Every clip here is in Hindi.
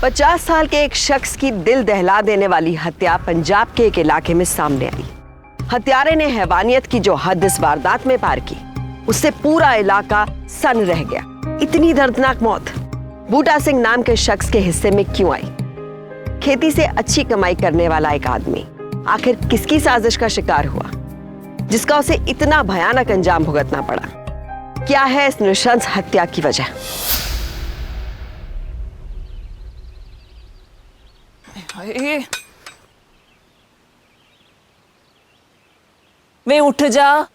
50 साल के एक शख्स की दिल दहला देने वाली हत्या पंजाब के एक इलाके में सामने आई। हत्यारे ने हैवानियत की जो हद इस वारदात में पार की, उससे पूरा इलाका सन्न रह गया। इतनी दर्दनाक मौत बूटा सिंह नाम के शख्स के हिस्से में क्यों आई? खेती से अच्छी कमाई करने वाला एक आदमी आखिर किसकी साजिश का शिकार हुआ, जिसका उसे इतना भयानक अंजाम भुगतना पड़ा? क्या है इस नृशंस हत्या की वजह? वे उठ जा।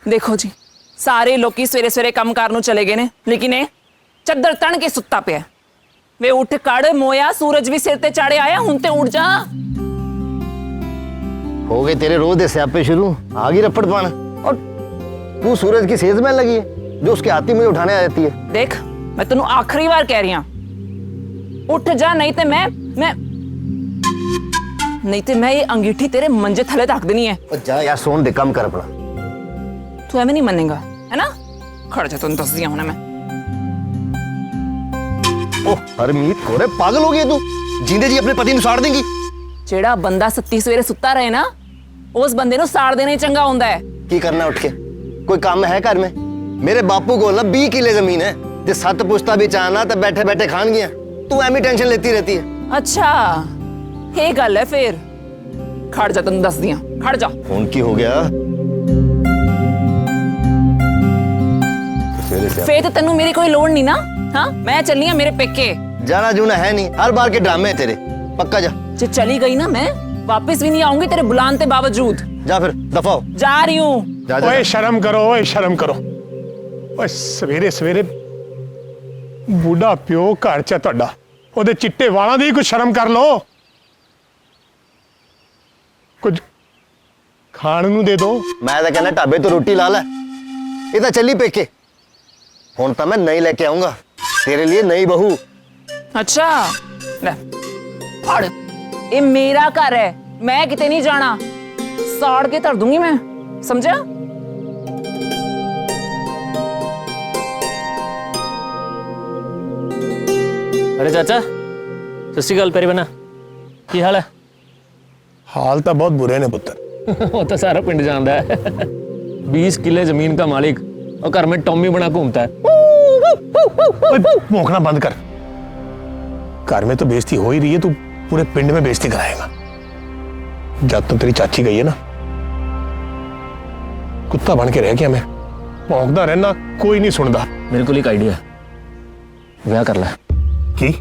देखो जी, सारे लोग सवेरे सवेरे काम कार नूं चले गए ने, लेकिन ये चद्दर तन के सुत्ता पिया। वे उठ कड़ मोया, सूरज भी सिर ते चाड़े आया, हुण ते उठ जा। हो गए तेरे रोज दे स्यापे शुरू, आ गई रपट पाना। और तू सूरज की सेज में लगी है जो उसके हाथी मुझे उठाने आ जाती है। देख, मैं तेनू आखिरी बार कह रही हूं, उठ जा, नहीं ते मैं ये अंगीठी तेरे मंजे थले रख देनी है। और जा यार, सोन दे कम कर अपना। तू एवं नहीं मनेगा है ना? खड़ जा, तुम दस दिया होना मैं। ओह हरमीत कोरे, पागल हो गई तू? जिंदे जी अपने पति नु साड़ देंगी? जेड़ा बंदा सत्ती सवेरे सुत्ता रहे ना, उस बंदे नु साड़ देना ही चंगा होंदा है। की करना उठ के? कोई काम है घर में? मेरे बापू को ना 20 किले जमीन है, जे 7 पुश्ता भी चाहना तो बैठे बैठे खान गया। तू एम ही टेंशन लेती रहती है। अच्छा ये गल है फिर? खड़ जा, तुम दस दिया, खड़ जा। फोन की हो गया? फिर तो तेनू मेरी कोई लोड़ नहीं ना। हाँ, मैं चलनी है मेरे पेके। जाना जूना है नहीं, हर बार के ड्रामे है तेरे। पक्का जा। जे चली गई ना, मैं वापस भी नहीं आऊंगी तेरे बुलाने के बावजूद। जा फिर, दफा हो। जा रही हूँ। ओए शर्म करो, ओए शर्म करो। ओए सवेरे सवेरे बूढ़ा प्यो घर च तुहाडा, ओदे चिट्टे वालां दी कुछ शर्म कर लो। कुछ खाण नूं दे दो। मैं तो कहना ढाबे तो रोटी ला लै। ये तो चली पेके। हुण तो मैं नई लेके आऊंगा तेरे लिए, नई बहू। अच्छा ले फड़, ये मेरा घर है, मैं किते नहीं जाना। साड़ के धर दूंगी मैं, समझा? अरे चाचा, सत श्री अकाल। पेरी बना की हाल है? हाल तो बहुत बुरे ने पुत्र। वो तो सारा पिंड जानता है। 20 किले जमीन का मालिक और घर में टॉमी बना घूमता है। भौंकना बंद कर। घर में तो बेइज्जती हो ही रही है, तू पूरे पिंड में बेइज्जती कराएगा। जब तो तेरी चाची गई है ना, कुत्ता बन के रह गया मैं। भौंकदा रहना, कोई नहीं सुनता। मेरे को एक आइडिया है, ब्याह कर ले। की?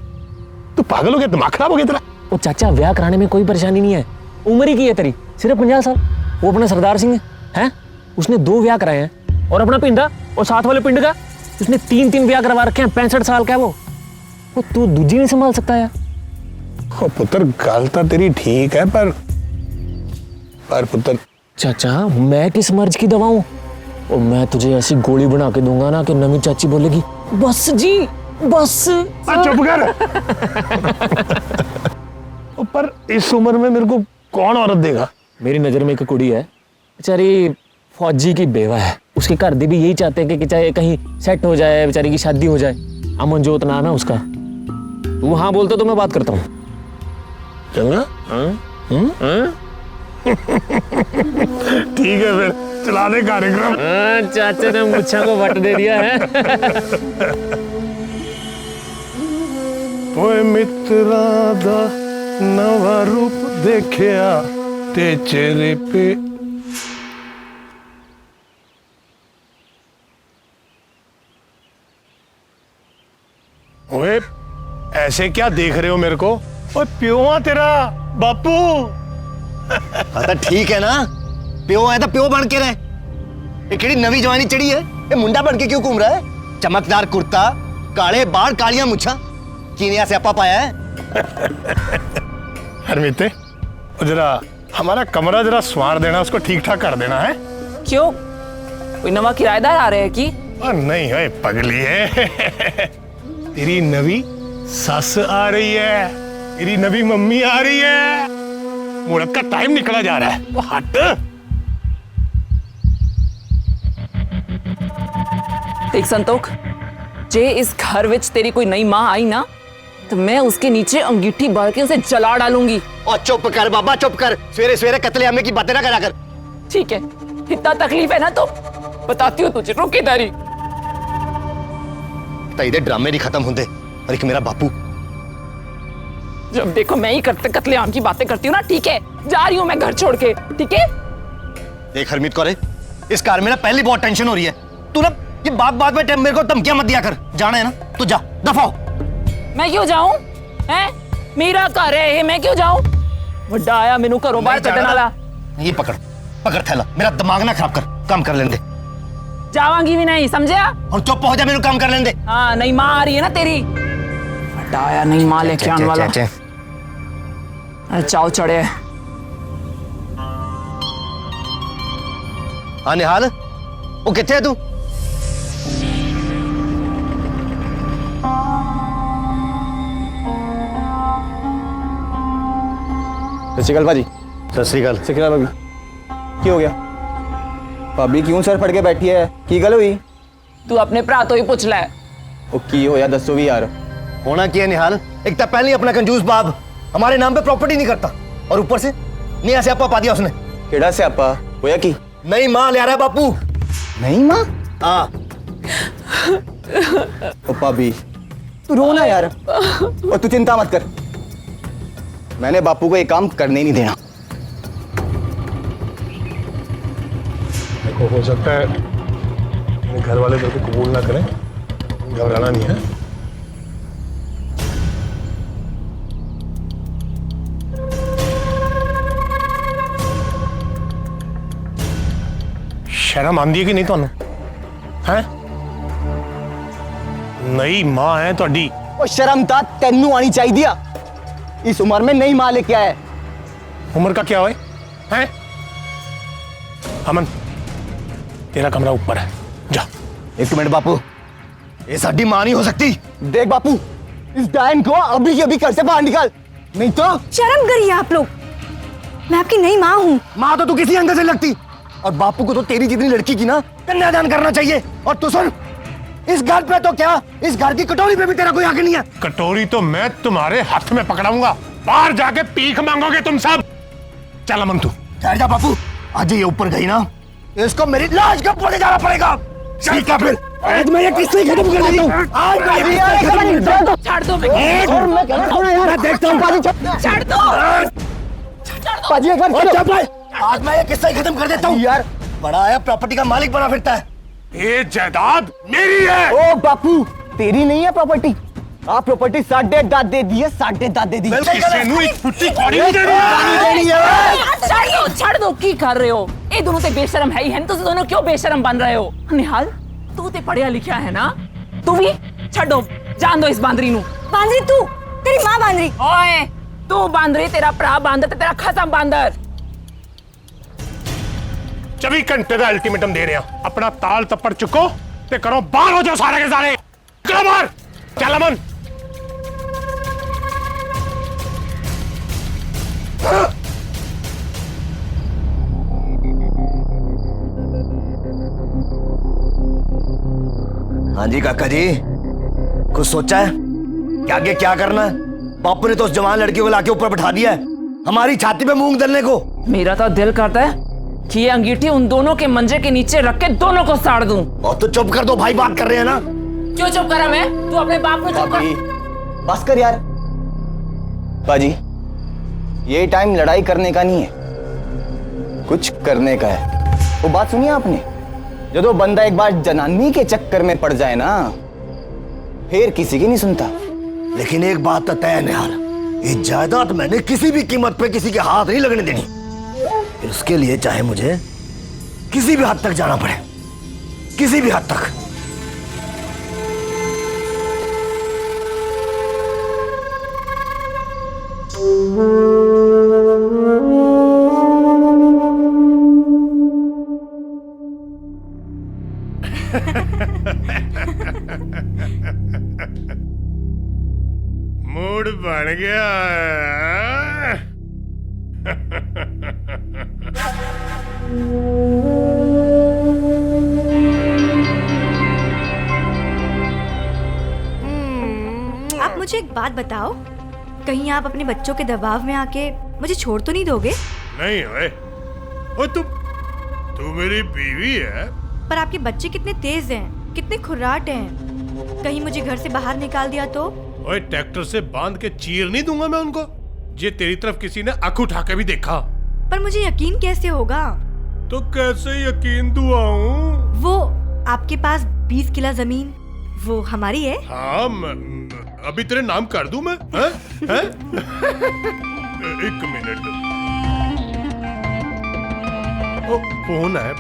तू पागल हो गया? दिमाग खराब हो गया तेरा? वो चाचा, ब्याह कराने में कोई परेशानी नहीं है। उम्र ही की है तेरी, सिर्फ 50 साल। वो अपना सरदार सिंह है, उसने 2 ब्याह कराए हैं। और अपना पिंड और साथ वाले पिंड का उसने 3 ब्याह करवा रखे हैं। 65 साल का है वो तू दूजी नहीं संभाल सकता यार। ओ पुत्र, गल तो तेरी ठीक है, पर पुत्र। चाचा, मैं किस मर्ज की दवा हूं? और मैं तुझे ऐसी गोली बना के दूंगा ना कि नवी चाची बोलेगी बस जी बस। चुप कर। पर इस उम्र में मेरे को कौन औरत देगा? मेरी नजर में एक कुड़ी है, बेचारी फौजी की बेवा है। उसके घर दे भी यही चाहते हैं कि चाहे कहीं सेट हो जाए, बेचारी की शादी हो जाए। अमनजोत नाम है उसका। तू हाँ बोलता तो मैं बात करता हूँ। चलना? ठीक है, फिर चला दे कार्यक्रम। चाचा ने मुच्छा को वट दे दिया है। ओए मित्रा दा नवा रूप देखिया ते चेहरे पे। ओए ऐसे क्या देख रहे हो मेरे को? ओए प्यो आ तेरा बापू। तो ठीक है ना, प्यो है तो प्यो बन के रहे। ये केड़ी नवी जवानी चढ़ी है? ये मुंडा बन के क्यों घूम रहा है? चमकदार कुर्ता, काले बाल, कालियां मुच्छा, कीनिया से अपा पाया है। हरमीते, जरा हमारा कमरा जरा संवार देना, उसको ठीक ठाक कर देना है। क्यों, कोई नवा किराएदार आ रहे हैं की? नहीं, ओए पगली है। तेरी नवी सस आ रही है, तेरी नवी मम्मी आ रही है। मुहूर्त का टाइम निकला जा रहा है, वो हट। देख संतोख, जे इस घर विच तेरी कोई नई मां आई ना, तो मैं उसके नीचे अंगीठी भर के उसे जला डालूंगी। और चुप कर बाबा, चुप कर। सवेरे सवेरे कत्लेआम की बातें ना करा कर। ठीक है, इतना तकलीफ है ना तो बताती हूँ तुझे, रुक इधर ही। तेरे ड्रामे नहीं खत्म होंगे। और एक मेरा बापू, जब देखो मैं ही कत्लेआम की बातें करती हूँ ना, ठीक है, जा रही हूँ मैं घर छोड़ के, ठीक है। देख हरमीत कौर, इस कार में ना पहली बहुत टेंशन हो रही है। तू ना ये बात में मेरे को धमकियां मत दिया कर। जाना है ना तो जा, दफा हो। मैं क्यों जाऊं? हैं? मेरा घर है ये, मैं क्यों जाऊं? बड़ा आया मेनू घरों बाहर कटन वाला। ये पकड़ पकड़ थैला, मेरा दिमाग ना खराब कर, काम कर लेंदे। जावांगी भी नहीं, समझा? और चुप हो जा, मेनू काम कर लेंदे। हाँ, नहीं माँ आ रही है ना तेरी। बड़ा आया नहीं माँ लेके आने वाला। अरे चाव चढ़े। हाँ निहाल, वो किथे है तू? सत श्री अकाल भाजी। सत श्री अकाल। सत श्री अकाल भाभी। की हो गया भाभी, क्यों सर फट के बैठी है? की गल हुई? तू अपने भरा तो ही पूछ ले। ओ की होया दसो भी यार। होना क्या है निहाल? एक तो पहले ही अपना कंजूस बाप हमारे नाम पे प्रॉपर्टी नहीं करता, और ऊपर से नया स्यापा पा दिया उसने। केड़ा स्यापा होया की? नहीं माँ ले आ रहा है बापू। नहीं माँ? हाँ। ओ भाभी तू रो ना यार, और तू चिंता मत कर, मैंने बापू को ये काम करने ही नहीं देना। देखो हो सकता है घर वाले तेरे को कबूल ना करें, घबराना नहीं है। शर्म आंदी है कि नहीं ਤੁਹਾਨੂੰ? हैं? नई मां है ਤੁਹਾਡੀ। ओ शर्म ता तेनू आनी चाहिए, इस उम्र में नहीं माँ लेके आया। उम्र का क्या होए? हैं? अमन, तेरा कमरा ऊपर है, जा। एक मिनट बापू, ये साडी मां नहीं हो सकती। देख बापू, इस डायन को अभी के अभी घर से बाहर निकाल, नहीं तो। शर्म करिए आप लोग, मैं आपकी नई माँ हूँ। माँ तो तू किसी अंग से लगती, और बापू को तो तेरी जितनी लड़की की ना कन्यादान करना चाहिए। और तू सुन, इस घर पे तो क्या, इस घर की कटोरी पे भी तेरा कोई हक नहीं है। कटोरी तो मैं तुम्हारे हाथ में पकड़ाऊंगा, बाहर जाके पीख मांगोगे तुम सब। चल अमन तू। ठहर जा बापू, आज ये ऊपर गई ना, इसको मेरी लाश का पड़े जाना पड़ेगा। ठीक है फिर, आज मैं ये किस्से खत्म कर देता हूँ। आज मैं ये किस्से खत्म कर देता हूँ। छाड़ दो, मैं देखता हूँ। छाड़ दो। पाजी एक बार आज मैं ये किस्सा ही खत्म कर देता हूँ यार। बड़ा आया प्रॉपर्टी का मालिक बना फिरता है। ये जायदाद मेरी है। ओ बापू, तेरी नहीं है प्रॉपर्टी, आप प्रॉपर्टी साढ़े दादे दी है, साढ़े दादे दी। किसी नू एक फुट्टी कौड़ी नहीं देनी है। छाड़ दो, की कर रहे हो? ये दोनों ते बेशरम है ही है, तुम दोनों क्यों बेशरम बन रहे हो? निहाल, तू ते पढ़िया लिखा है ना, तू भी छड़ो, जान दो इस बांदरी नू। बांदरी तू, तेरी माँ बांदरी। ओए, तू बांदरी, तेरा भरा बांदर ते तेरा खसम बांदर। 24 घंटे का अल्टीमेटम दे रहे हैं, अपना ताल तप्पड़ चुको ते करो, बाहर हो जाओ सारे के सारे। चलो बाहर, चल अमन। हाँ जी काका जी, कुछ सोचा है कि आगे क्या करना है? बापू ने तो उस जवान लड़की को लाके ऊपर बैठा दिया है, हमारी छाती पे मूंग दलने को। मेरा तो दिल करता है कि ये अंगीठी उन दोनों के मंजे के नीचे रख के दोनों को साड़ दूं। और तो चुप कर दो भाई, बात कर रहे हैं ना। क्यों चुप करा मैं? तू अपने बाप को चुप भाभी कर। बस कर यार। बाजी, ये टाइम लड़ाई करने का नहीं है, कुछ करने का है। वो बात सुनिए आपने, जो बंदा एक बार जनानी के चक्कर में पड़ जाए ना, फिर किसी की नहीं सुनता। लेकिन एक बात तो तय है निहाल, ये जायदाद मैंने किसी भी कीमत पे किसी के हाथ नहीं लगने देनी। फिर उसके लिए चाहे मुझे किसी भी हद तक जाना पड़े, किसी भी हद तक। मूड बन गया। आप मुझे मुझे एक बात बताओ, कहीं आप अपने बच्चों के दबाव में आके मुझे छोड़ तो नहीं दोगे? नहीं ओए, ओ तू मेरी बीवी है। पर आपके बच्चे कितने तेज हैं, कितने खुर्राट हैं। कहीं मुझे घर से बाहर निकाल दिया तो? ओए ट्रैक्टर से बांध के चीर नहीं दूंगा मैं उनको, जे तेरी तरफ किसी ने आंख उठा के भी देखा। पर मुझे यकीन कैसे होगा? तो कैसे यकीन दुआऊं? वो आपके पास 20 किला जमीन, वो हमारी है? हाँ, अभी तेरे नाम कर दूं मैं? हैं? हैं? एक मिनट, ओ फोन है।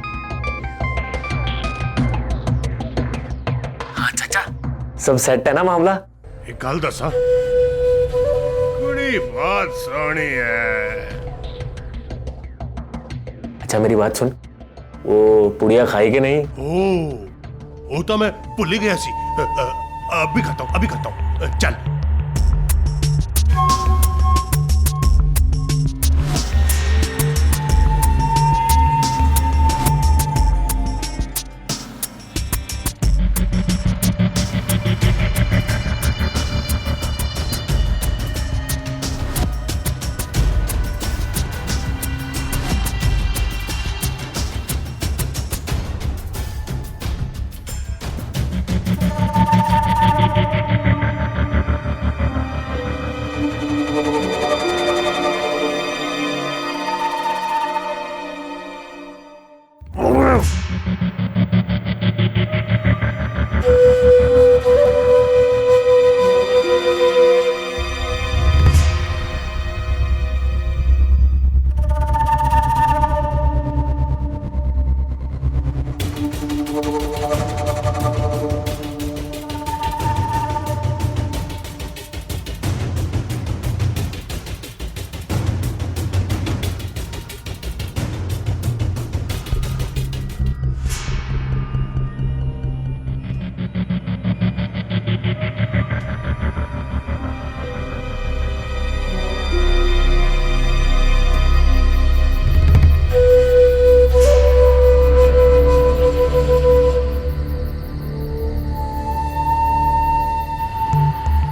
हाँ चाचा, सब सेट है ना मामला? एक गल दसा, कुड़ी बात सोनी है। अच्छा मेरी बात सुन, वो पुड़िया खाई कि नहीं? वो तो मैं भूल ही गया सी। अभी खाता हूँ, चल।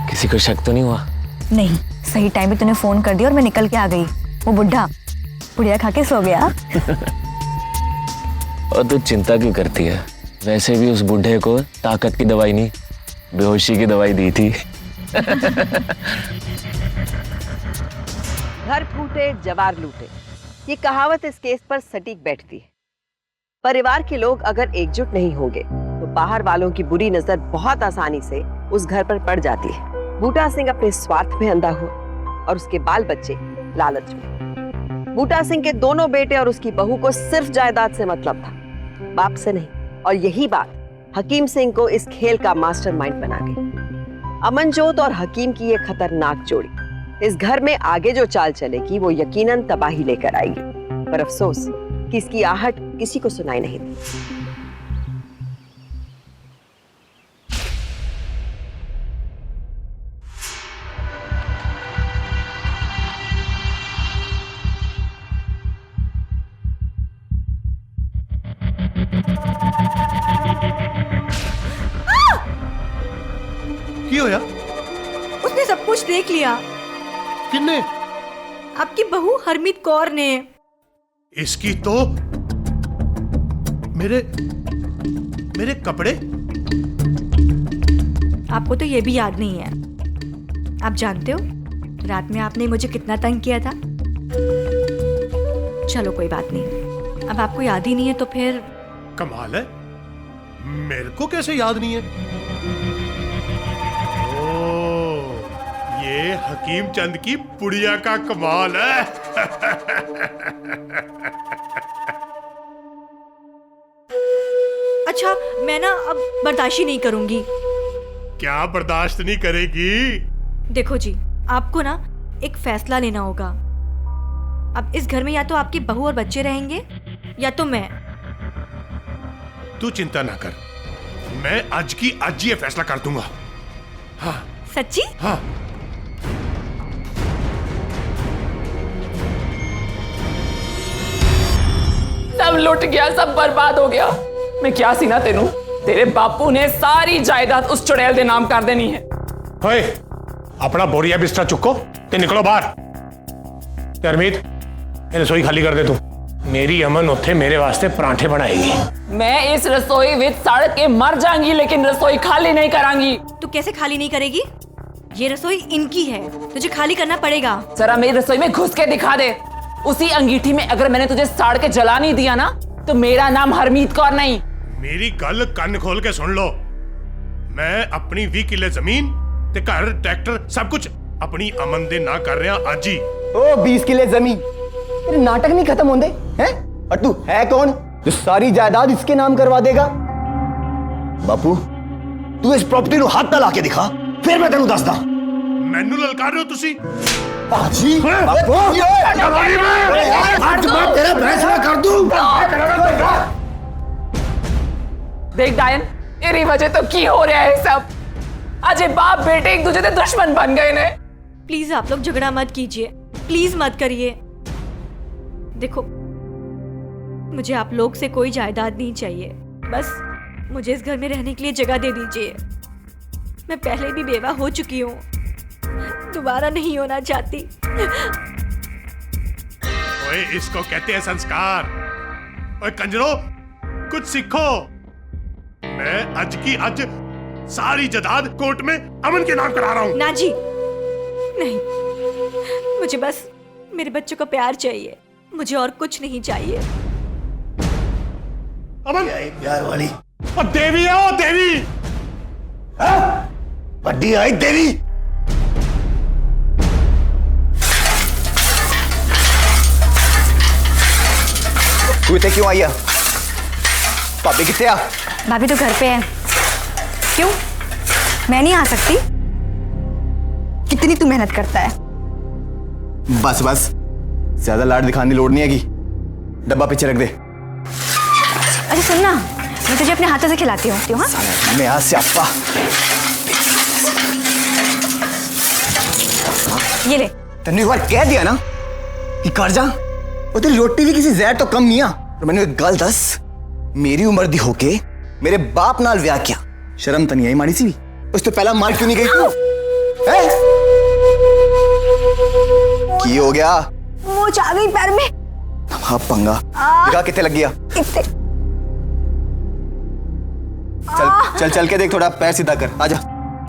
किसी को शक तो नहीं हुआ? नहीं, सही टाइम पे तूने फोन कर दिया और मैं निकल के आ गई। वो बुढ़ा पुड़िया खा के सो गया। और तू चिंता क्यों करती है? वैसे भी उस बूढ़े को ताकत की दवाई नहीं, बेहोशी की दवाई दी थी। घर फूटे जवार लूटे, ये कहावत इस केस पर सटीक बैठती है। परिवार के लोग अगर एकजुट नहीं होंगे तो बाहर वालों की बुरी नजर बहुत आसानी से उस घर पर पड़ जाती है। बूटा सिंह अपने स्वार्थ में अंधा हुआ और उसके बाल बच्चे लालच में। बूटा सिंह के दोनों बेटे और उसकी बहू को सिर्फ जायदाद से मतलब था, बाप से नहीं। और यही बात हकीम सिंह को इस खेल का मास्टरमाइंड बना गई। अमनजोत और हकीम की ये खतरनाक जोड़ी इस घर में आगे जो चाल चलेगी वो यकीनन तबाही लेकर आएगी। पर अफसोस कि इसकी आहट किसी को सुनाई नहीं दी। की होया? उसने सब कुछ देख लिया। किन्ने? आपकी बहू हरमीत कौर ने। इसकी तो मेरे कपड़े। आपको तो ये भी याद नहीं है। आप जानते हो रात में आपने मुझे कितना तंग किया था। चलो कोई बात नहीं, अब आपको याद ही नहीं है तो फिर। कमाल है, मेरे को कैसे याद नहीं है? ये हकीम चंद की पुड़िया का कमाल है। अच्छा, मैं ना अब बर्दाश्त ही नहीं करूंगी। क्या बर्दाश्त नहीं करेगी? देखो जी, आपको ना एक फैसला लेना होगा। अब इस घर में या तो आपकी बहू और बच्चे रहेंगे या तो मैं। तू चिंता ना कर, मैं आज की आज ये फैसला कर दूंगा। हाँ। सच्ची? हाँ। सब लुट गया, सब बर्बाद हो गया। मैं क्या सी ना तेनू, तेरे बापू ने सारी जायदाद उस चुड़ैल दे नाम कर देनी है। हाय, अपना बोरिया बिस्तर चुको ते निकलो बाहर। ते हरमीत ये रसोई खाली कर दे तू। मेरी अमन उत्थे मेरे वास्ते परांठे बनाएगी। मैं इस रसोई विच सड़ के मर जाऊंगी लेकिन रसोई खाली नहीं करांगी। तू कैसे खाली नहीं करेगी? ये रसोई इनकी है, तुझे खाली करना पड़ेगा। जरा मेरी रसोई में घुस के दिखा दे। उसी अंगीठी में अगर मैंने तुझे साड़ के जला नहीं दिया ना तो मेरा नाम हरमीत कौर नहीं। मेरी गल कान खोल के सुन लो। मैं अपनी 20 किले जमीन ते घर ट्रैक्टर सब कुछ अपनी अमन दे ना कर रहा आज ही। ओ 20 किले जमीन, तेरे नाटक नहीं खत्म होंदे हैं? और तू है कौन जो सारी जायदाद इसके नाम करवा देगा? बापू तू इस प्रॉपर्टी नु हाथ ना ला के दिखा, फिर मैं तेनू दसदा। मैनू ललकार रहे हो तुसी? बाजी बापू आज मैं तेरा फैसला कर दूं। देख डायन, तेरी वजह तो की हो रहा है सब। आज ये बाप बेटे एक दूसरे से दुश्मन बन गए ने। प्लीज आप लोग झगड़ा मत कीजिए, प्लीज मत करिए। देखो मुझे आप लोग से कोई जायदाद नहीं चाहिए, बस मुझे इस घर में रहने के लिए जगह दे दीजिए। मैं पहले भी बेवा हो चुकी हूँ, दोबारा नहीं होना चाहती। ओए इसको कहते हैं संस्कार। ओए कंजरो कुछ सीखो। मैं आज की आज सारी जायदाद कोर्ट में अमन के नाम करा रहा हूँ। ना जी नहीं, मुझे बस मेरे बच्चों का प्यार चाहिए, मुझे और कुछ नहीं चाहिए। अमन प्यार वाली और देवी है वो देवी। बड्डी आई देवी। तू इतने क्यों आई है? भाभी कितने आ? भाभी तो घर पे है। क्यों मैं नहीं आ सकती? कितनी तू मेहनत करता है। बस बस, ज्यादा लाड दिखाने की लोड़ नहीं हैगी। डब्बा पीछे रख दे। अच्छा सुन ना, मैं तुझे अपने हाथों से खिलाती हूँ। हाँ मैं आज स्यापा। ये ले। तन्ने एक बार कह दिया ना कि कर जा, और तेरी रोटी भी किसी जहर तो कम नहीं आ। और मैंने एक गल दस, मेरी उम्र दी होके मेरे बाप नाल ब्याह किया, शर्म तो नहीं आई माड़ी सी भी? उस तो पहला मार क्यों नहीं गई तू? की हो गया? वो जा गई पैर में। हाँ पंगा दिखा कितने लग गया। इतने चल चल चल के देख, थोड़ा पैर सीधा कर। आजा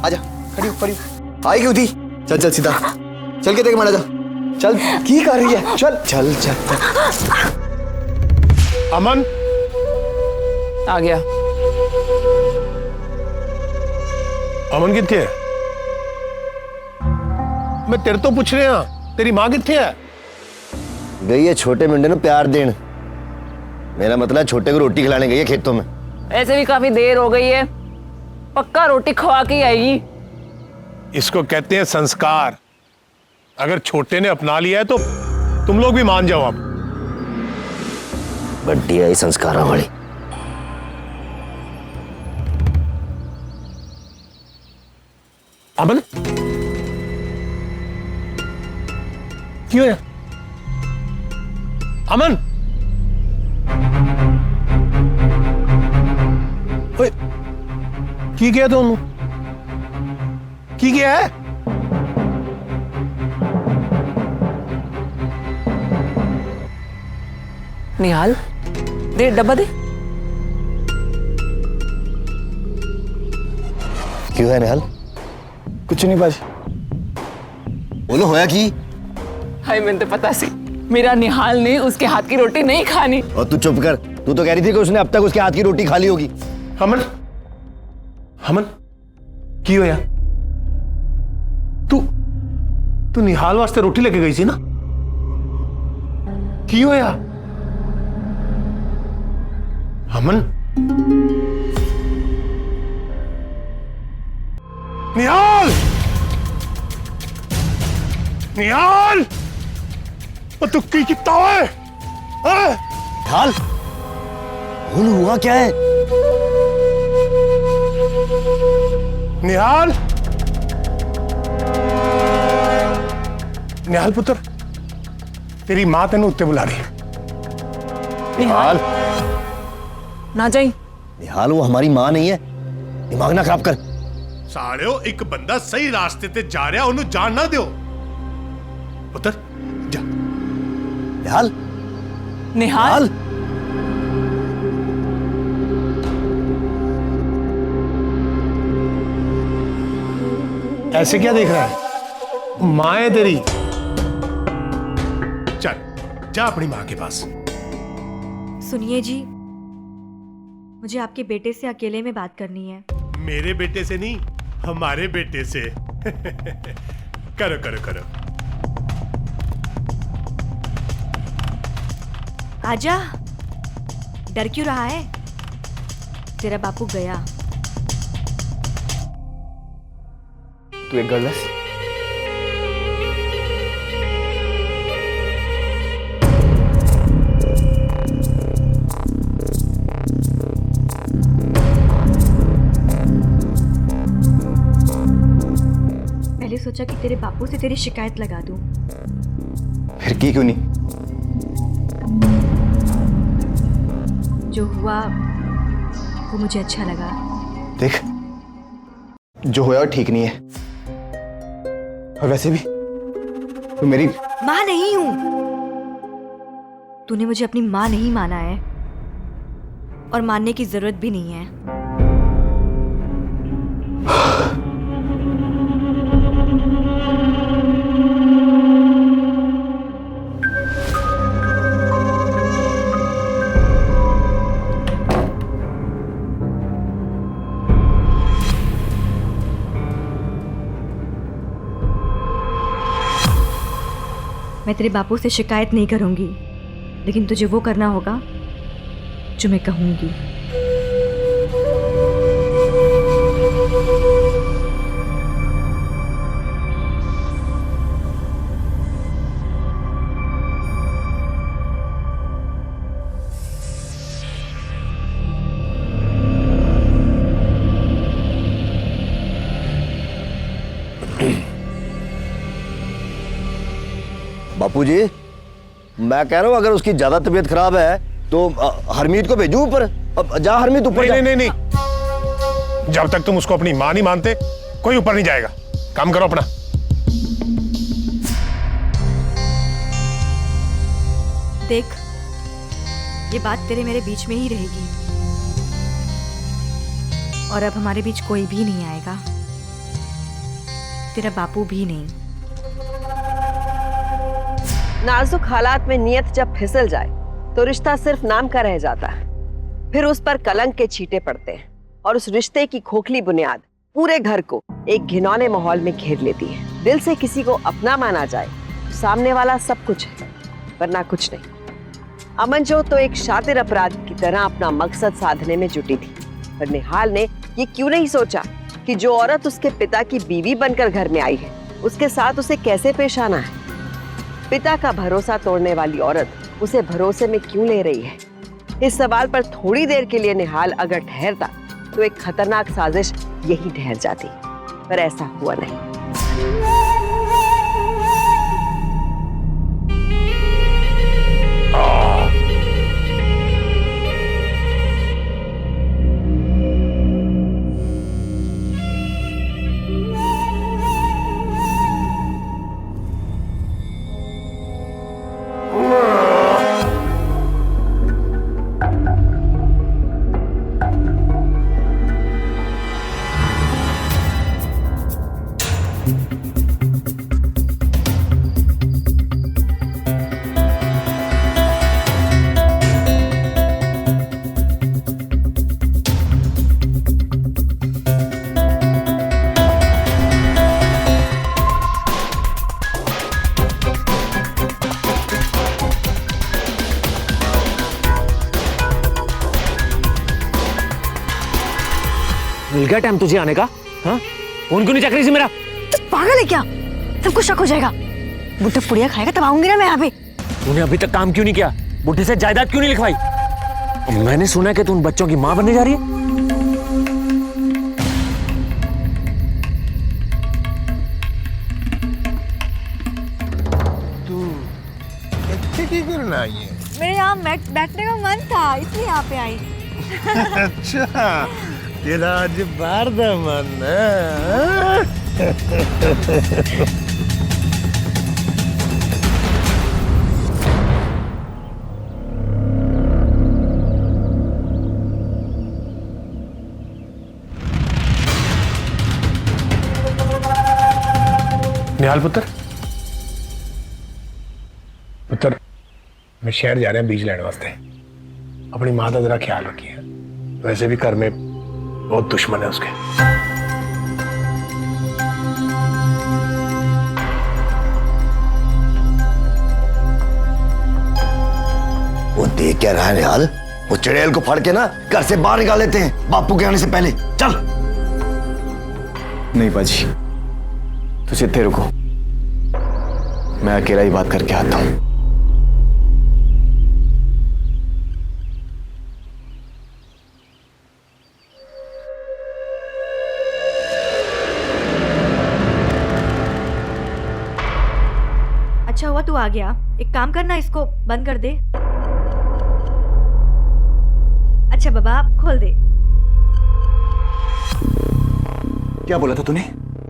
आजा, खड़ी हो खड़ी हो। आई क्यों थी? चल चल सीधा चल के देख मारा जा। चल की कर रही है? चल चल चल, चल। अमन आ गया। अमन कितने है? मैं तेरे तो पूछ रहा, तेरी मां कितने है? गई है छोटे मुंडे नु प्यार देन। मेरा मतलब छोटे को रोटी खिलाने गई है खेतों में। ऐसे भी काफी देर हो गई है, पक्का रोटी खवा के आएगी। इसको कहते हैं संस्कार। अगर छोटे ने अपना लिया है तो तुम लोग भी मान जाओ। अब बड्डी आई संस्कारों वाली। अमन क्यों है? अमन ओए की किया तुम? की किया है? निहाल दे डब्बा दे। क्यों है निहाल? कुछ नहीं बाजी। बोलो होया की? हाय मैंने तो पता सी मेरा निहाल ने उसके हाथ की रोटी नहीं खानी। और तू चुप कर, तू तो कह रही थी कि उसने अब तक उसके हाथ की रोटी खा ली होगी। अमन अमन की होया? तू निहाल वास्ते रोटी लेके गई थी ना? की होया? अमन निहाल निहाल तू की कितना है? निहाल भूल हुआ क्या है? निहाल निहाल पुत्र, तेरी मां तेन उत्ते बुला रही है। निहाल ना जाई। निहाल वो हमारी मां नहीं है, दिमाग ना खराब कर। सालियो एक बंदा सही रास्ते ते जा रहा ओनू जान ना दियो। पुत्र जा। निहाल निहाल ऐसे क्या देख रहा है? माँ है तेरी। चल जा अपनी माँ के पास। सुनिए जी, मुझे आपके बेटे से अकेले में बात करनी है। मेरे बेटे से नहीं, हमारे बेटे से। करो करो करो। आजा, डर क्यों रहा है? तेरा बापू गया। तू एक गर्ल है। पहले सोचा कि तेरे बापू से तेरी शिकायत लगा दूं। फिर की क्यों नहीं? जो हुआ वो मुझे अच्छा लगा। देख, जो होया ठीक नहीं है। और वैसे भी तू मेरी माँ नहीं हूं। तूने मुझे अपनी माँ नहीं माना है और मानने की जरूरत भी नहीं है। मैं तेरे बापू से शिकायत नहीं करूंगी, लेकिन तुझे वो करना होगा जो मैं कहूंगी। बापूजी, मैं कह रहा हूं अगर उसकी ज्यादा तबीयत खराब है तो हरमीत को भेजूं ऊपर। अब जा हरमीत ऊपर। नहीं नहीं नहीं नहीं, जब तक तुम उसको अपनी मां नहीं मानते कोई ऊपर नहीं जाएगा। काम करो अपना। देख, ये बात तेरे मेरे बीच में ही रहेगी और अब हमारे बीच कोई भी नहीं आएगा, तेरा बापू भी नहीं। नाजुक हालात में नियत जब फिसल जाए तो रिश्ता सिर्फ नाम का रह जाता है। फिर उस पर कलंक के छींटे पड़ते हैं और उस रिश्ते की खोखली बुनियाद पूरे घर को एक घिनौने माहौल में घेर लेती है। दिल से किसी को अपना माना जाए तो सामने वाला सब कुछ है, वरना कुछ नहीं। अमनजोत तो एक शातिर अपराधी की तरह अपना मकसद साधने में जुटी थी, पर निहाल ने ये क्यों नहीं सोचा कि जो औरत उसके पिता की बीवी बनकर घर में आई है उसके साथ उसे कैसे पेश आना है। पिता का भरोसा तोड़ने वाली औरत उसे भरोसे में क्यों ले रही है? इस सवाल पर थोड़ी देर के लिए निहाल अगर ठहरता तो एक खतरनाक साजिश यही ठहर जाती, पर ऐसा हुआ नहीं। मिल गया टाइम तुझे आने का? हाँ, फोन क्यों नहीं चक रही थी मेरा? तू पागल है क्या? सबको शक हो जाएगा। बुढ़ा पुड़िया खाएगा तब आऊंगी ना मैं यहाँ पे। तूने अभी तक काम क्यों नहीं किया? बुढ़े से जायदाद क्यों नहीं लिखवाई? मैंने सुना है कि तू उन बच्चों की मां बनने जा रही है। क्या करना आई है? मेरे यहाँ बैठने का मन था, इसलिए यहाँ पे आई। अच्छा, तेरा आज बार दा मन निहाल पुत्र पुत्र मैं शहर जा रहे हैं बीज लेने वास्ते अपनी मां का जरा ख्याल रखिए वैसे भी घर में बहुत दुश्मन है उसके वो देख क्या रहा है निहाल वो चड़ैल को फाड़ के ना घर से बाहर निकाल लेते हैं बापू के आने से पहले चल नहीं बाजी तुझे इतने रुको मैं अकेला ही बात करके आता हूं अच्छा हुआ तू आ गया। एक काम करना, इसको बंद कर दे। अच्छा बाबा खोल दे। क्या बोला था तूने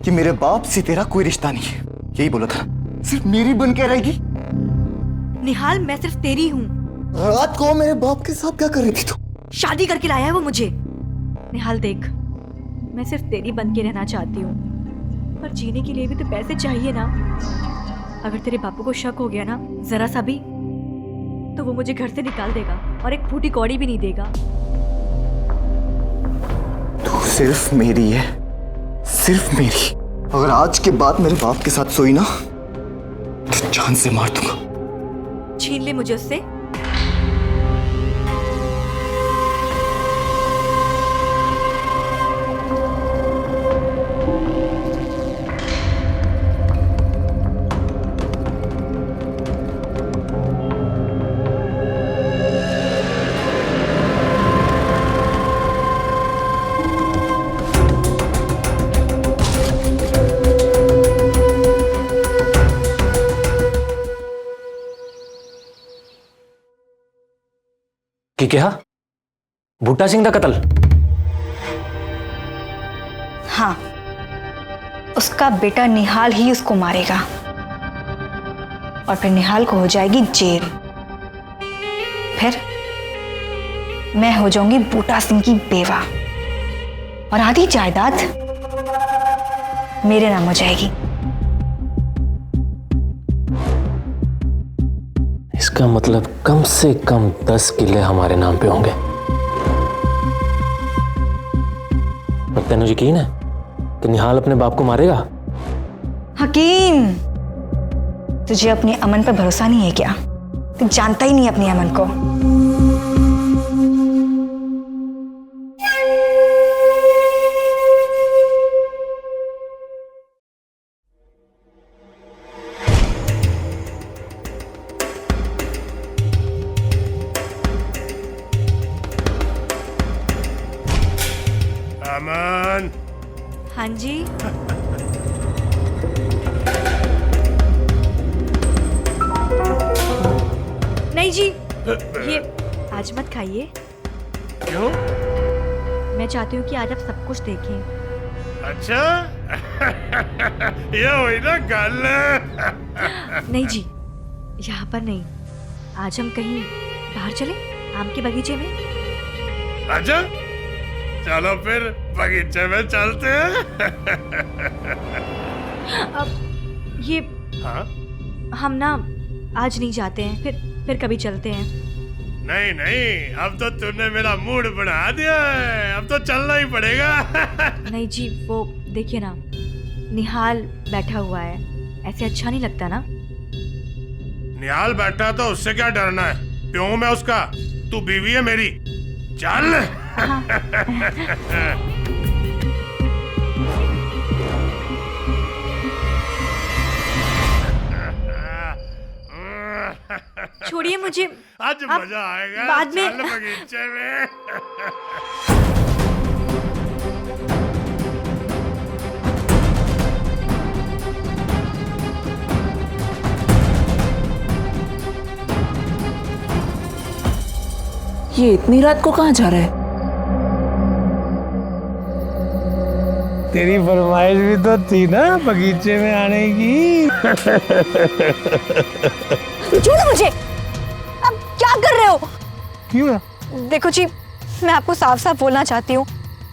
कि मेरे बाप से तेरा कोई रिश्ता नहीं है? यही बोला था, सिर्फ मेरी बन के रहेगी। निहाल मैं सिर्फ तेरी हूँ। रात को मेरे बाप के साथ क्या कर रही थी तू? शादी करके लाया है वो मुझे। निहाल देख, मैं सिर्फ तेरी बन के रहना चाहती हूँ, पर जीने के लिए भी तो पैसे चाहिए ना। अगर तेरे बापू को शक हो गया ना जरा सा भी, तो वो मुझे घर से निकाल देगा और एक फूटी कौड़ी भी नहीं देगा। तू सिर्फ मेरी है, सिर्फ मेरी। अगर आज के बाद मेरे बाप के साथ सोई ना तो जान से मार दूंगा। छीन ले मुझे उससे। की कहा बूटा सिंह का कत्ल? हाँ, उसका बेटा निहाल ही उसको मारेगा और फिर निहाल को हो जाएगी जेल। फिर मैं हो जाऊंगी बूटा सिंह की बेवा और आधी जायदाद मेरे नाम हो जाएगी। इसका मतलब कम से कम 10 किले हमारे नाम पे होंगे। और तेनू यकीन है कि निहाल अपने बाप को मारेगा? हकीम, तुझे अपने अमन पर भरोसा नहीं है क्या? तू जानता ही नहीं अपने अमन को। अमन। हाँ जी। नहीं जी, ये आज मत खाइए। क्यों? मैं चाहती हूँ कि आज आप सब कुछ देखें। अच्छा ये हुई ना गल। नहीं जी, यहाँ पर नहीं। आज हम कहीं बाहर चले, आम के बगीचे में। अच्छा चलो फिर बगीचे में चलते हैं। अब ये हाँ? हम ना आज नहीं जाते हैं, फिर कभी चलते हैं। नहीं नहीं, अब तो तूने मेरा मूड बना दिया है, अब तो चलना ही पड़ेगा। नहीं जी, वो देखिए ना, निहाल बैठा हुआ है, ऐसे अच्छा नहीं लगता ना। निहाल बैठा तो उससे क्या डरना है? प्यों मैं उसका, तू बीवी है मेरी। चल। छोड़िए मुझे, आज मजा आएगा बाद में। चल बगीचे में। ये इतनी रात को कहाँ जा रहा है? तेरी फरमाइश भी तो थी ना बगीचे में आने की। छोड़ो मुझे, अब क्या कर रहे हो? क्यों? देखो जी, मैं आपको साफ साफ बोलना चाहती हूँ,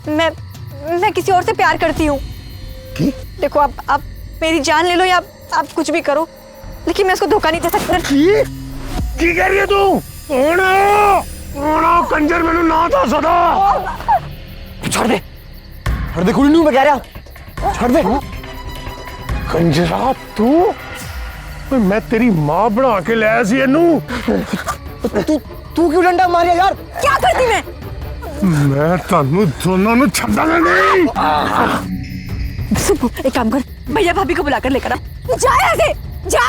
मैं किसी और से प्यार करती हूँ। देखो आप मेरी जान ले लो या आप कुछ भी करो, लेकिन मैं उसको धोखा नहीं दे सकती। की कह रही है तू? ओना कंजर मैंने ना था सदा। छोड़ दे कुड़ी नू, मैं कह रहा छोड़ दे। कंजरा तू, मैं तेरी मां बना के लाया सी इनू। तू क्यों डंडा मारिया यार? क्या करती मैं तानू दोनों नु छड्डा नहीं। सुबह एक काम कर, भैया भाभी को बुलाकर लेकर आ। जा यहाँ से, जा।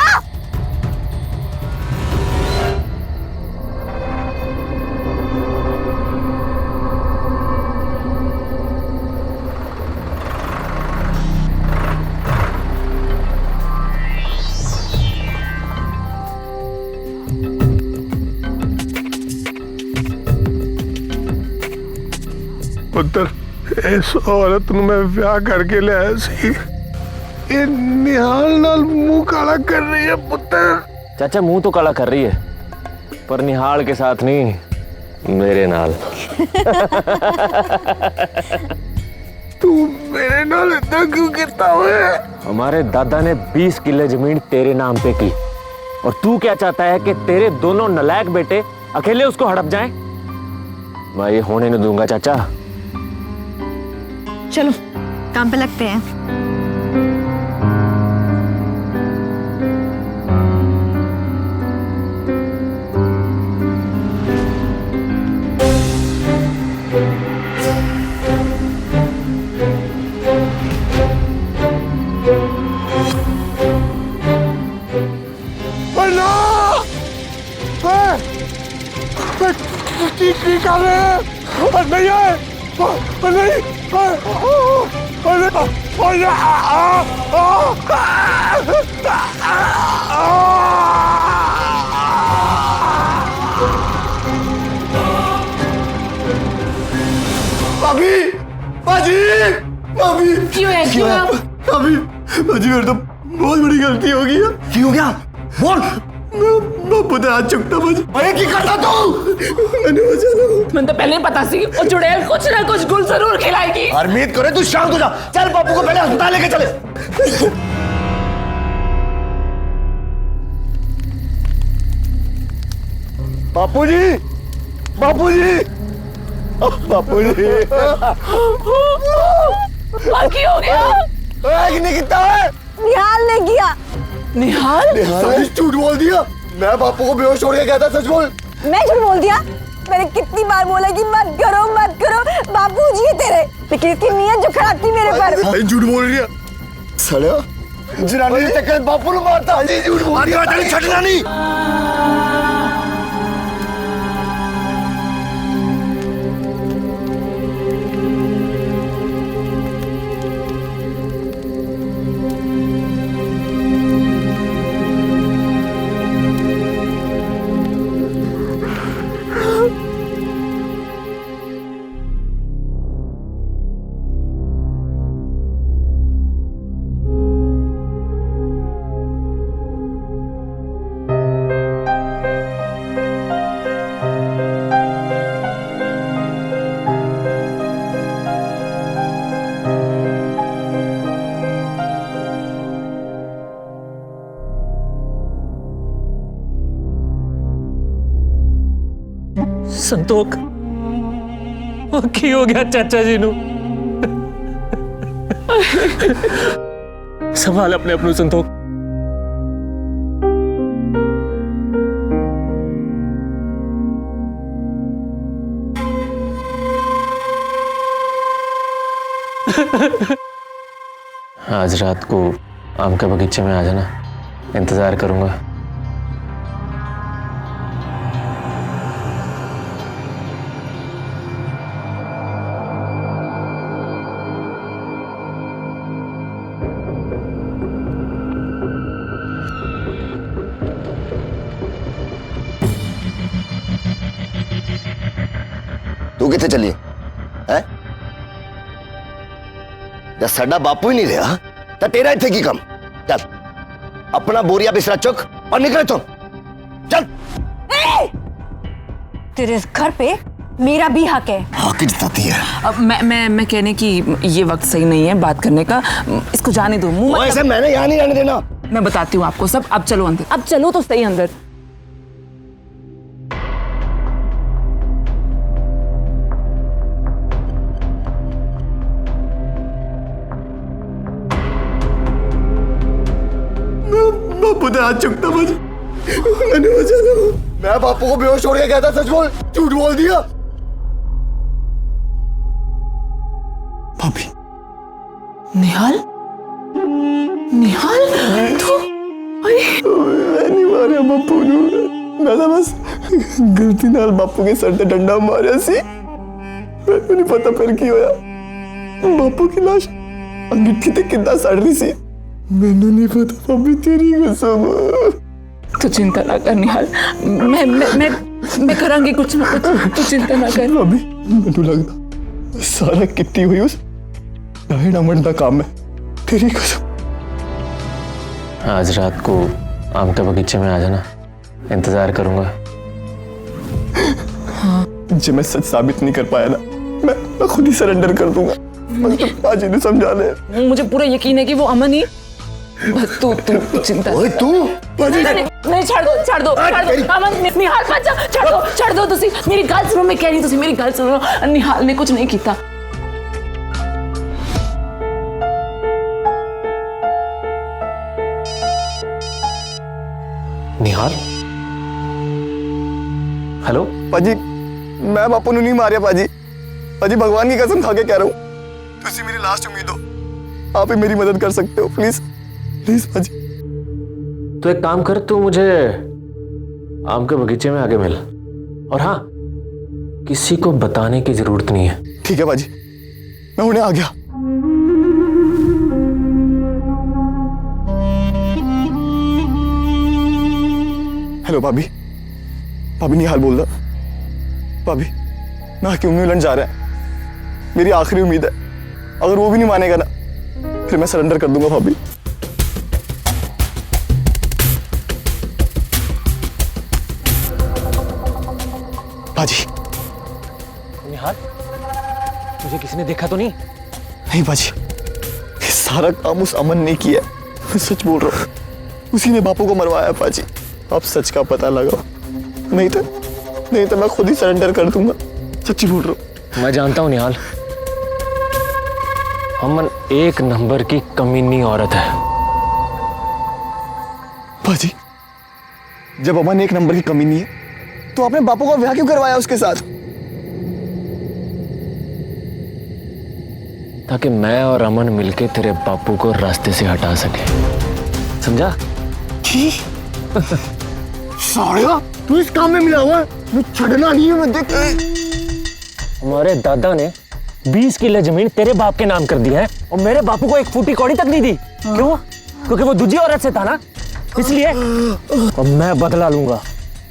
पुत्र, इस औरत नु मैं ब्याह करके लाया सी, ये निहाल नाल मुंह काला कर रही है पुत्र। चाचा मुंह तो काला कर रही है, पर निहाल के साथ नहीं, मेरे नाल। तू मेरे नाल इतना क्यों करता है? हमारे दादा ने 20 किले जमीन तेरे नाम पे की, और तू क्या चाहता है कि तेरे दोनों नलायक बेटे अकेले उसको हड़प जाएं? मैं ये होने नहीं दूंगा चाचा। चलो काम पे लगते हैं। बाजी मेरे तो बहुत बड़ी गलती हो गई है। क्यों क्या? बोल। मैं पुत्र आज चुकता बज। अरे की करता तू? मैंने बचा लो। मैं तो पहले ही पता सी वो चुड़ैल कुछ ना कुछ गुल जरूर खिलाएगी। उम्मीद करे तू शांत हो जा। चल बापू को पहले अस्पताल लेके चले। बापूजी, बापूजी, बापूजी। बाकी हो गया। कितने कितना है? निहाल ने किया। निहाल? सच झूठ बोल दिया। मैं बापू को बेहोश छोड़ के गया था, सच बोल। मैं झूठ बोल दिया? मैंने कितनी बार बोला कि मत करो मत करो, बापू जी है तेरे, लेकिन इसकी नीयत जो खराब थी मेरे पर। झूठ बोल रही है साला। जनानी ने चक्कर बापू को मारता। झूठ बोल रही है। छटना नहीं। संतोख की हो गया चाचा जी नू। संभाल अपने अपनों संतोख। आज रात को आम के बगीचे में आ जाना, इंतजार करूंगा। तू कितने चलिए है? जब साडा बापू ही नहीं रहा तो तेरा इत्थे की कम। चल अपना बोरिया बिस्तरा चुक और निकल तुम। चल। तेरे इस घर पे मेरा भी हक है। हक जताती है। अब मैं कहने की ये वक्त सही नहीं है बात करने का, इसको जाने दो। मुंह मत ऐसे मैंने यहाँ नहीं रहने देना। मैं बताती हूँ आपको सब। अब चलो अंदर, अब चलो तो सही अंदर। बापू ने हाथ चुकता मुझे, मैंने बचाना। मैं बापू को बेहोश छोड़ के गया था, सच बोल, झूठ बोल दिया। भाभी। निहाल, निहाल तू, मैं नहीं मारा बापू नू, मैं तो बस गलती नाल बापू के सर ते डंडा मारिया सी। मैनू नहीं पता फिर की होया। बापू की लाश अंगीठी ते किद्दां सड़ रही सी, मैनू नहीं पता। भाभी तेरी कसम। तू चिंता ना कर निहाल, मैं करांगी कुछ ना कुछ, तू चिंता ना कर। भाभी मैनू लगदा सारा किट्टी हुई उस ढाई डामंड का काम है, तेरी कसम। आज रात को आम के बगीचे में आ जाना, इंतजार करूंगा। जब मैं सच साबित नहीं कर पाया ना, मैं खुद ही सरेंडर कर दूंगा। मतलब पाजी ने समझा ले। मुझे पूरा यकीन है कि वो अमन ही। बस तू चिंता। ओए तू नहीं, छोड़ दो अमन, निहाल मत जा, छोड़ दो तुसी मेरी गल सुनो। मैं कह रही तुसी मेरी गल सुनो, निहाल ने कुछ नहीं किया। निहाल, हेलो पाजी, मैं बापू ने नहीं मारिया पाजी। पाजी भगवान की कसम खा के कह रहा हूँ, तुसी मेरी लास्ट उम्मीद हो। आप ही मेरी मदद कर सकते हो, प्लीज प्लीज पाजी। तो एक काम कर, तू मुझे आम के बगीचे में आगे मिल। और हाँ, किसी को बताने की जरूरत नहीं है। ठीक है पाजी, मैं उन्हें आ गया। हेलो भाभी, भाभी निहाल बोल रहा। भाभी मैं क्यों नहीं जा रहा है, मेरी आखिरी उम्मीद है। अगर वो भी नहीं मानेगा ना, फिर मैं सरेंडर कर दूंगा भाभी। बाजी। निहाल, तुझे किसी ने देखा तो नहीं? नहीं बाजी, ये सारा काम उस अमन ने किया। मैं सच बोल रहा हूँ, उसी ने बापू को मरवाया। बाजी आप सच का पता लगाओ, नहीं तो मैं खुद ही सरेंडर कर दूंगा। सच्ची बोल रहा हूँ। मैं जानता हूँ निहाल, अमन एक नंबर की कमीनी औरत है। बाजी जब अमन एक नंबर की कमीनी है, तो आपने बापू का ब्याह क्यों करवाया उसके साथ? ताकि मैं और अमन मिलके तेरे बापू को रास्ते से हटा सके, समझा? साड़िया, तू इस काम में मिला हुआ है, तू छड़ना नहीं है। मैं देख, हमारे दादा ने 20 किले जमीन तेरे बाप के नाम कर दी है, और मेरे बापू को एक फूटी कौड़ी तक नहीं दी। क्यों? क्योंकि वो दूसरी औरत से था ना, इसलिए। और मैं बदला लूंगा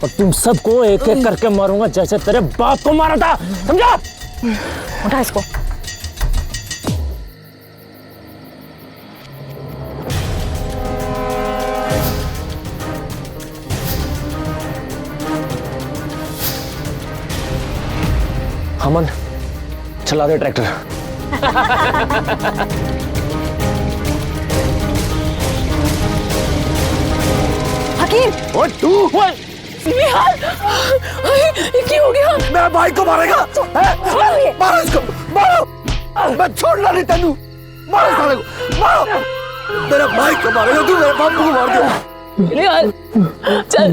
और तुम सबको एक एक करके मारूंगा, जैसे तेरे बाप को मारा था, समझा? उठा इसको। अमन, चला दे ट्रैक्टर। हकीम, और तू निहाल, ये क्या हो गया? मेरा भाई को मारेगा? मारो इसको, मारो। मैं छोड़ना नहीं तेनू। मारो साले को, मारो। मेरा भाई को मारेगा तू, मेरे बापू को मार दे। निहाल, चल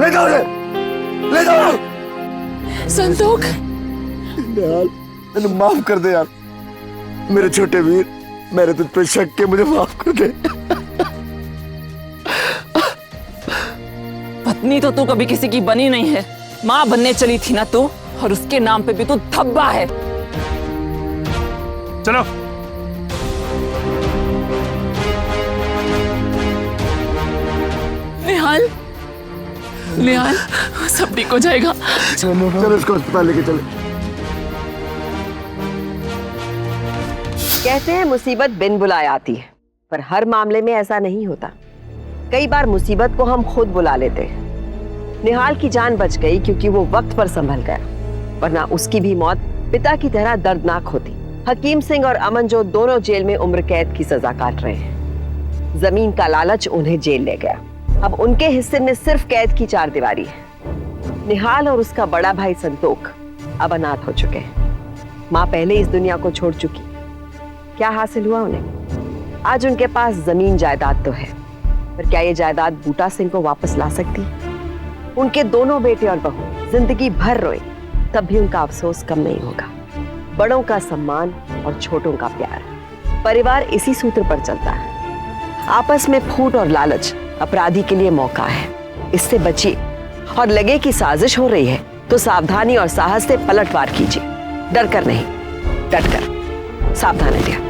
ले जाओ, ले जाओ। संतोष, मैंने माफ कर दे यार, मेरे छोटे वीर। मेरे तुझ पे शक के, मुझे माफ कर दे। पत्नी तो तू कभी किसी की बनी नहीं है, माँ बनने चली थी ना तू, और उसके नाम पे भी तू धब्बा है। चलो। निहाल, निहाल, सब ठीक हो जाएगा। चलो इसको अस्पताल लेके चले। कहते हैं मुसीबत बिन बुलाए आती है, पर हर मामले में ऐसा नहीं होता। कई बार मुसीबत को हम खुद बुला लेते हैं। निहाल की जान बच गई क्योंकि वो वक्त पर संभल गया, वरना उसकी भी मौत पिता की तरह दर्दनाक होती। हकीम सिंह और अमनजोत दोनों जेल में उम्र कैद की सजा काट रहे हैं। जमीन का लालच उन्हें जेल ले गया। अब उनके हिस्से में सिर्फ कैद की चारदीवारी है। निहाल और उसका बड़ा भाई संतोख अब अनाथ हो चुके हैं। माँ पहले इस दुनिया को छोड़ चुकी। क्या हासिल हुआ उन्हें? आज उनके पास जमीन जायदाद तो है, पर क्या ये जायदाद बूटा सिंह को वापस ला सकती? उनके दोनों बेटे और बहू जिंदगी भर रोए, तब भी उनका अफसोस कम नहीं होगा। बड़ों का सम्मान और छोटों का प्यार, परिवार इसी सूत्र पर चलता है। आपस में फूट और लालच अपराधी के लिए मौका है। इससे बचिए, और लगे कि साजिश हो रही है तो सावधानी और साहस से पलटवार कीजिए। डर कर नहीं, डट कर। सावधान रहिए।